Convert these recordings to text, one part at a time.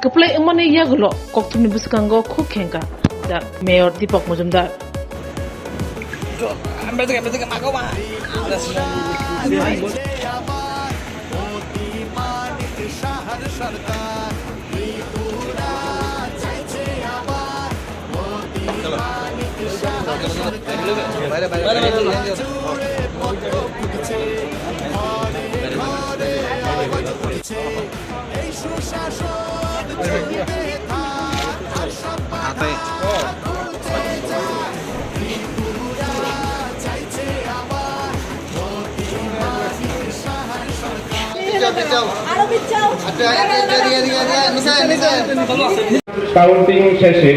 Keplay emane yagulo koktuni buskango kukhenka da Mayor Deepak Majumdar. Counting শেষে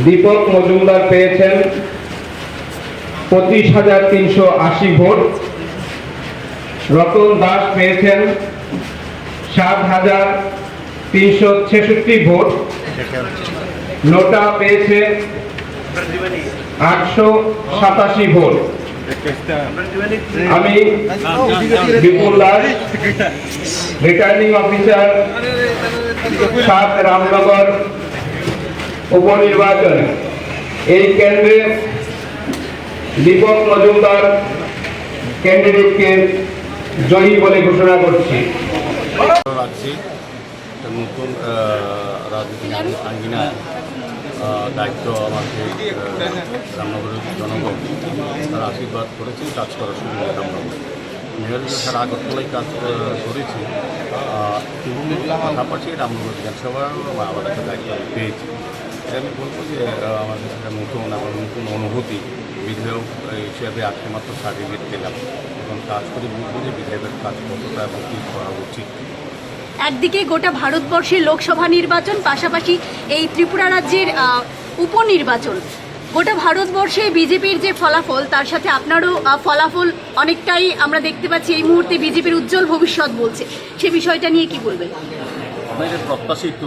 দীপক মজুমদার পেয়েছেন 25,380 vote, Ratan Das পেয়েছেন 7,366 vote, নোটা পেয়েছে 887 vote. আমি বিপুল দাস, রিটার্নিং অফিসার, 7 রামনগর উপনির্বাচনে এই কেন্দ্রে দীপক মজুমদার ক্যান্ডিডেটকে জয়ী বলে ঘোষণা করছি। নতুন রাজনীতি আঙ্গিনা দায়িত্ব আমাকে রামনগরের জনগণ তারা আশীর্বাদ করেছেন কাজ করার সুযোগ রামনগর মেয়র হিসেবে সারা আগরতলায় কাজ করেছি এবং পাশাপাশি রামনগর বিধানসভার আবার একটা দায়িত্ব পেয়েছি। আমি বলবো যে আমাদের একটা নতুন আবার নতুন অনুভূতি। বিধায়ক হিসেবে আজকে মাত্র সার্টিফিকেট পেলাম, এখন কাজ করে বুঝবো যে বিধায়কের কাজ কতটা এবং কী করা উচিত। একদিকে গোটা ভারতবর্ষের লোকসভা নির্বাচন, পাশাপাশি এই ত্রিপুরা রাজ্যের উপনির্বাচন। গোটা ভারতবর্ষে বিজেপির যে ফলাফল, তার সাথে আপনারও ফলাফল অনেকটাই আমরা দেখতে পাচ্ছি এই মুহূর্তে বিজেপির উজ্জ্বল ভবিষ্যৎ বলছে, সে বিষয়টা নিয়ে কি বলবেন? আমাদের প্রত্যাশিত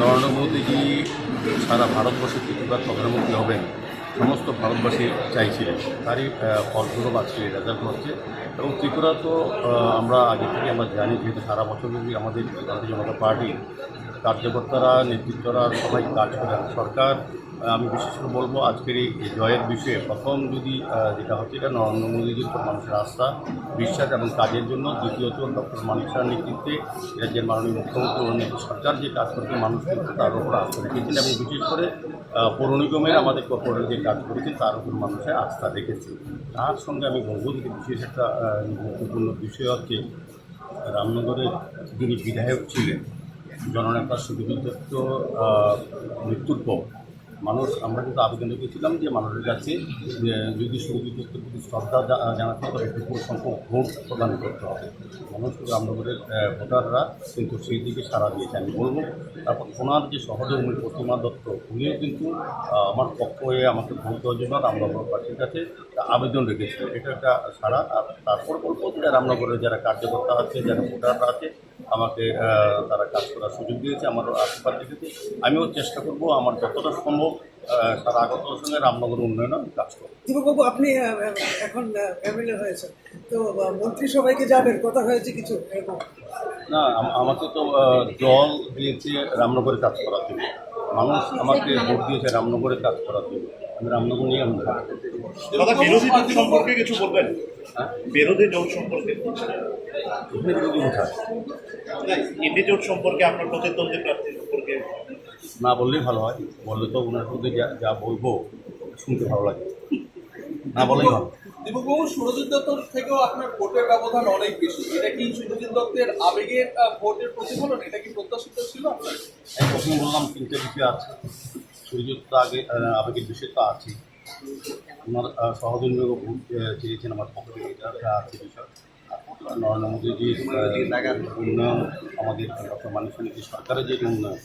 নরেন্দ্র মোদীজি সারা ভারতবর্ষে ত্রিপুরার প্রধানমন্ত্রী হবেন সমস্ত ভারতবাসী চাইছিলেন, তারই ফলস্বরূপ আজকে রেজাল্ট হচ্ছে। এবং ত্রিপুরা তো আমরা আগে থেকে আমরা জানি, যেহেতু সারা বছরব্যাপী আমাদের ভারতীয় জনতা পার্টির কার্যকর্তারা নেতৃত্বরা সবাই কাজ করেন। সরকার আমি বিশেষ করে বলবো আজকের এই জয়ের বিষয়ে প্রথম যদি যেটা হচ্ছে এটা নরেন্দ্র মোদীজির উপর মানুষের আস্থা, বিশ্বাস এবং কাজের জন্য। দ্বিতীয়ত ডক্টর মানিক শাহর নেতৃত্বে রাজ্যের মাননীয় মুখ্যমন্ত্রী সরকার যে কাজ করতে মানুষ কিন্তু তার উপর আস্থা রেখেছেন এবং বিশেষ করে পৌর নিগমের আমাদের কর্পোরেট যে কাজ করেছেন তার উপর মানুষের আস্থা রেখেছে। তার সঙ্গে আমি বলবো যে বিশেষ একটা গুরুত্বপূর্ণ বিষয় হচ্ছে রামনগরের যিনি বিধায়ক ছিলেন জননেতা সুবিদ্যুৎ দত্ত মৃত্যুর পর মানুষ আমরা কিন্তু আবেদন রেখেছিলাম যে মানুষের কাছে যদি সুবিদ্যুৎ দত্তের প্রতি শ্রদ্ধা জানাতে হবে বিপুল সংখ্যক ভোট প্রদান করতে হবে। মানুষ কিন্তু রামনগরের ভোটাররা কিন্তু সেই দিকে সাড়া দিয়েছে। আমি বলবো তারপর ওনার যে সহধর্মী প্রতিমা দত্ত উনিও কিন্তু আমার পক্ষ হয়ে আমাকে ভোট দেওয়ার জন্য রামনগরবাসীর কাছে আবেদন রেখেছিল। এটা একটা সাড়া। আর তারপর বলবো যে রামনগরের যারা কার্যকর্তা আছে, যারা ভোটাররা আছে, আমাকে তারা কাজ করার সুযোগ দিয়েছে, আমার আশীর্বাদ রেখেছে। আমিও চেষ্টা করব আমার যতটা সম্ভব সারা আগরতলার সঙ্গে রামনগর উন্নয়নে কাজ করব। দীপকবাবু, আপনি এখন এমএলএ হয়েছেন, তো মন্ত্রিসভায় যাবেন, কথা হয়েছে কিছু এরকম? না, আমাকে তো দল দিয়েছে রামনগরে কাজ করার জন্য, মানুষ আমাকে ভোট দিয়েছে রামনগরে কাজ করার জন্য। আমি রামনগর নিয়ে আমি দাদা বিরোধী দল সম্পর্কে কিছু বলবেন? বিরোধী দল সম্পর্কে বিরোধী কোথায় ইন্ডি জোট সম্পর্কে আপনার প্রতিদ্বন্দ্বী প্রার্থী সম্পর্কে না বললেই ভালো হয়। বললে তো ওনার মধ্যে যা বলবো শুনতে ভালো লাগে, না বলেই ভালো। দীপকবাবু, সুরজিৎ দত্তর থেকেও আপনার ভোটের ব্যবধান অনেক বেশি। এটা কি সুরজিৎ দত্তের আবেগের ভোটের প্রতিফলন? এটা কি প্রত্যাশিত ছিল আপনার? আমি প্রথমে বললাম 3টে বিষয় আছে। সুরজিৎ তো আগে আবেগের বিষয় তো আছে, ওনার সহধর্মীয় ভোট চেয়েছেন আমার পক্ষে, এটা আছে বিষয়। নরেন্দ্র মোদীজির উন্নয়ন, আমাদের ডক্টর মানিক শাহ সরকারের যে উন্নয়ন,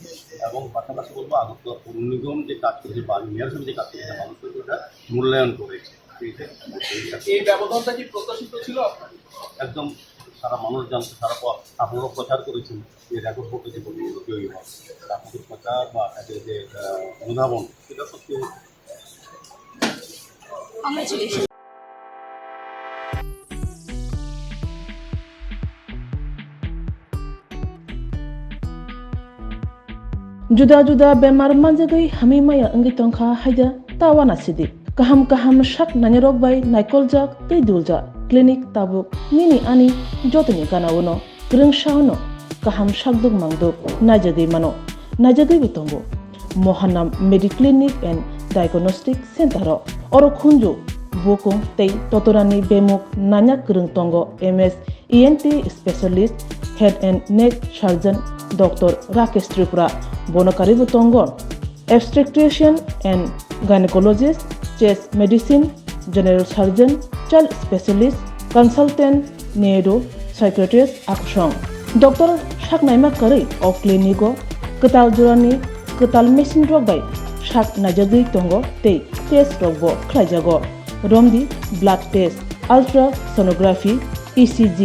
এবং পাশাপাশি বলবো আগরতলা পৌর নিগম যে কাজ করেছে বা মেয়র হিসেবে যে কাজ করেছে মানুষের এটা মূল্যায়ন করেছে। এই ব্যবধানটা কি প্রত্যাশিত ছিল আপনার? একদম সারা মানুষ জানতে, সারা আপনারাও প্রচার করেছেন যে রেকর্ড করতেছে তৈরি হয়, আপনাদের প্রচার বা আপনাদের যে অনুধাবন সেটা সত্যি। Juda bemar manjagai hami maya anggi tongkha haida tawana sidi. Kaham shak nanyarok bai naikolja tei dulja klinik tabuk nini ani jotoni ganawono greng shahono kaham shakduk mangduk najadei mano najadei bitongo Mohanam Mediclinic and Diagnostic Center oro khunju bokong tei totorani bemuk nanyak greng tongo MS ENT specialist head and neck surgeon Dr. Rakesh Tripura bonokari butongo obstetrician and gynecologist chest medicine general surgeon child specialist consultant neuro psychiatrist aksong Dr. Shaknaima Kari of Clinico Ketal Jurani Ketal Machine Rogbai Shak Najagi Tongo Te Test Rogbo Klajago Romdi Blood Test Ultrasonography ECG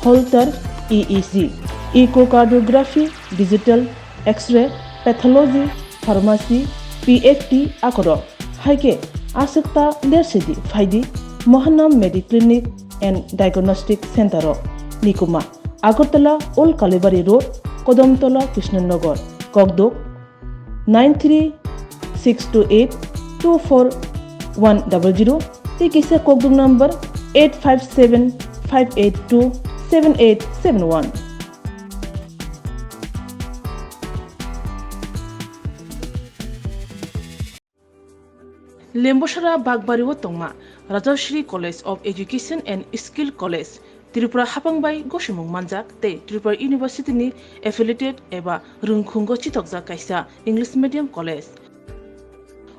Holter EEG Echocardiography Digital X-ray Pathology Pharmacy PFT Akoro Haike Asikta Lersidi Faidi Mohanam Mediclinic and Diagnostic Center Nikuma Agartala Old Kalibari Road Kodamtola Krishnanagar Kogdok 93-628-24100 Tikisa Kogdok number 857-582-7871 Lemboshara Bagbariwo Tongma Rajashri College of Education and Skill College Tripura Hapangbai Goshimung Manjak Te Tripura University ni affiliated eba Rungkhungo Chitokja Kaisa English Medium College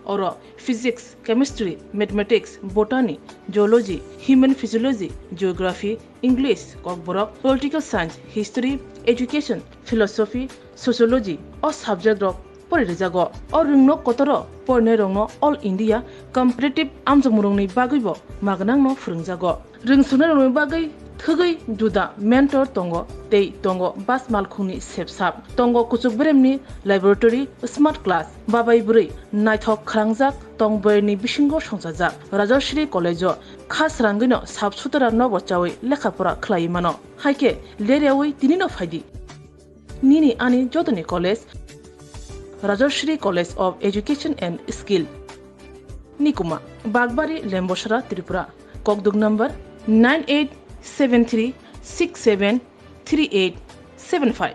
Oro Physics, Chemistry, Mathematics, Botany, Geology, Human Physiology, Geography, English, Kokborok, Political Science, History, Education, Philosophy, Sociology o subject of Porijago or Rungno Kotoro Pornerongno All India Competitive Amjamurungni Bagibo Magnangno Frungjago Rungsunarungni Bagai Thugai Duda Mentor Tongo Tei Tongo Bas Malkhuni Sepsap Tongo Kuchuk Bremni Laboratory Smart Class Babai Buri Naithok Krangjak Tongberni Bishingo Songsajak Rajashri College Khas Rangino Sabsutara Nobo Chawi Lekhapura Klaimano Haike Leriawi Tinino Faidi Nini Ani Jotoni College Rajashri College of Education and Skill Nikuma Bagbari Lemboshara Tripura Kokduk number 9873673875